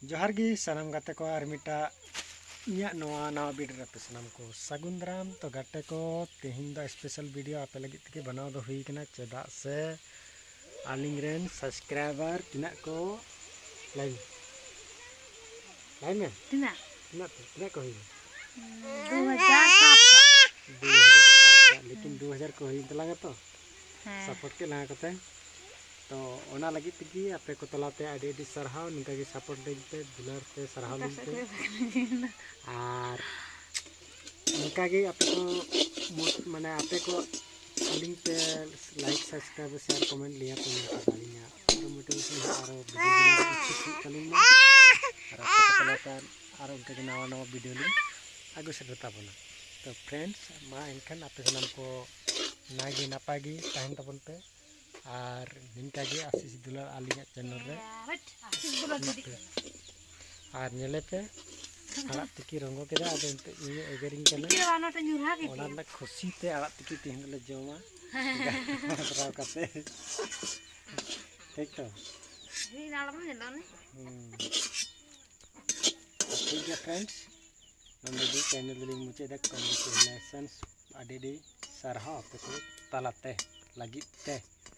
जोहार गी सानाम गाते को आर मिटा इया नवा नवा वीडियो रे पे सानाम को सागुन दाराम। तो गाते को तेहिन दा स्पेशल वीडियो आपे लगी तके बनाव दो हुई कना चेदा से आलिंग रेन सब्सक्राइबर तिना को लाइन में तिना को हुई 2007 लेकिन 2000 को हुई तलांगा तो सपोर्ट के लगा कते तो ओना लगी तगी आपे को तलाते आडी आडी सरहाव निका के सपोर्ट देते दुलार पे सरहाव लेते और निका के आपे को माने आपे को लिंक पे लाइक सब्सक्राइब शेयर कमेंट लिया तो निका और मोटिवेशन और वीडियो चलूंगा और आपे को तलाते और उनका के नवा नवा वीडियो लिंक आगु से बताबोना। तो फ्रेंड्स मा इनखान आपे नाम को नागी नापागी ताहन तबन पे और निनका के आशीष दुलार आलिया चैनल रे और नेले पे आड़ा तिकी रंगो केदा आदो इनते इने एगेरिंग कने ओना ना खुशी ते आड़ा तिकी तिहिन ले जोमा राव काते ठीक तो नी नालम नेलो ने ठीक है फ्रेंड्स नंदे चैनल लिंक मुझे देख कॉन्ग्रेचुलेशंस आडी डी सरहा पे को तालाते लगी ते।